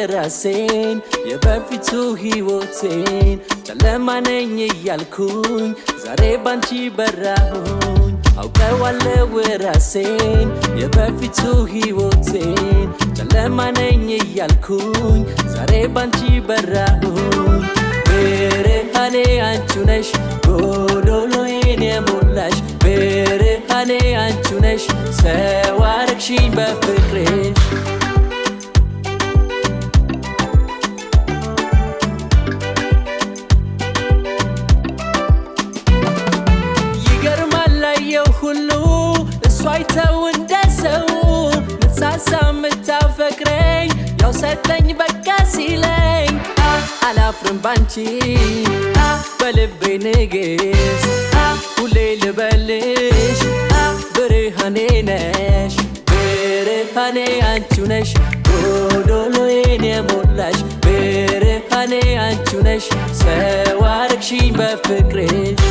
ራሴን የበፊቱ ህይወቴን ጨለማ ነኝ እያልኩኝ ዛሬ ባንቺ በራሁኝ አውቀዋለሁ ራሴን የበፊቱ ህይወቴን ጨለማ ነኝ እያልኩኝ ዛሬ ባንቺ በራሁኝ ብርሃኔ አንቺ ነሽ ጎዶሎዬን የሞላሽ ብርሃኔ አንቺ ነሽ ሰው አረግሽኝ በፍቅርሽ ሁሉ እሷ አይተው እንደሰው ምትሳሳ ምታፈቅረኝ ያው ሰጠኝ በቃ ሲለኝ አላፍርም ባንቺ በልቤ ንግስት ሁሌ ልበልሽ ብርሃኔ ነሽ ብርሃኔ አንቺ ነሽ ጎዶሎዬን የሞላሽ ብርሃኔ አንቺ ነሽ ሰው አረግሽኝ በፍቅርሽ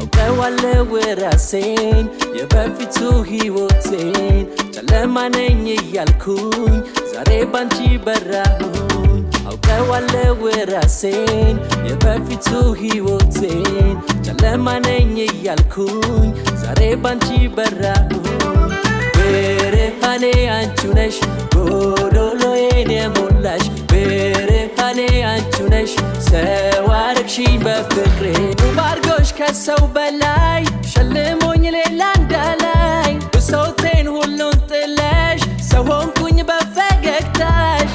አውቀዋለሁ ራሴን የበፊቱ ህይወቴን ጨለማ ነኝ እያልኩኝ ዛሬ ባንቺ በራሁኝ አውቀዋለሁ ራሴን የበፊቱ ህይወቴን ጨለማ ነኝ እያልኩኝ ዛሬ ባንቺ በራሁኝ ብርሃኔ አንቺ ነሽ ጎዶሎዬን የሞላሽ ብርሃኔ አንቺ ነሽ ሰው አረግሽኝ በፍቅርሽ ባርጎሽ ከሰው በላይ ሸልሞኝ ሌላ እንዳላይ ብሶቴን ሁሉን ጥለሽ ሰው ሆንኩኝ በፈገግታሽ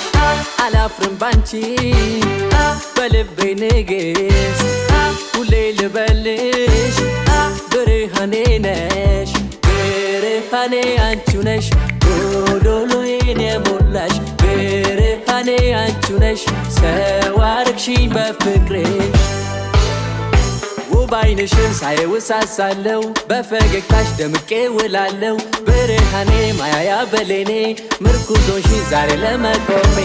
አላፍርም ባንቺ በልቤ ንግስት ሁሌ ልበልሽ ብርሃኔ ነሽ ብርሃኔ አንቺ ነሽ ጎዶሎዬን የሞላሽ ብርሃኔ አንቺ ነሽ ሰው አረግሽኝ በፍቅርሽ ባይንሽን ሳየው እሳሳለሁ በፈገግታሽ ደምቄ ውላለሁ ብርሃኔ ማያያ በሌኔ ምርኩዞሽ ዛሬ ለመቆሜ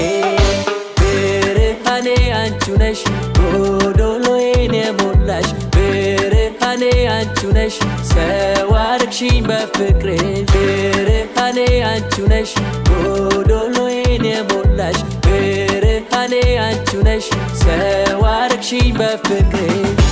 ብርሃኔ አንቺ ነሽ ጎዶሎዬን የሞላሽ ብርሃኔ አንቺ ነሽ ሰው አረግሽኝ በፍቅርሽ ብርሃኔ አንቺ ነሽ ጎዶሎዬን የሞላሽ ብርሃኔ አንቺ ነሽ ሰው አረግሽኝ በፍቅርሽ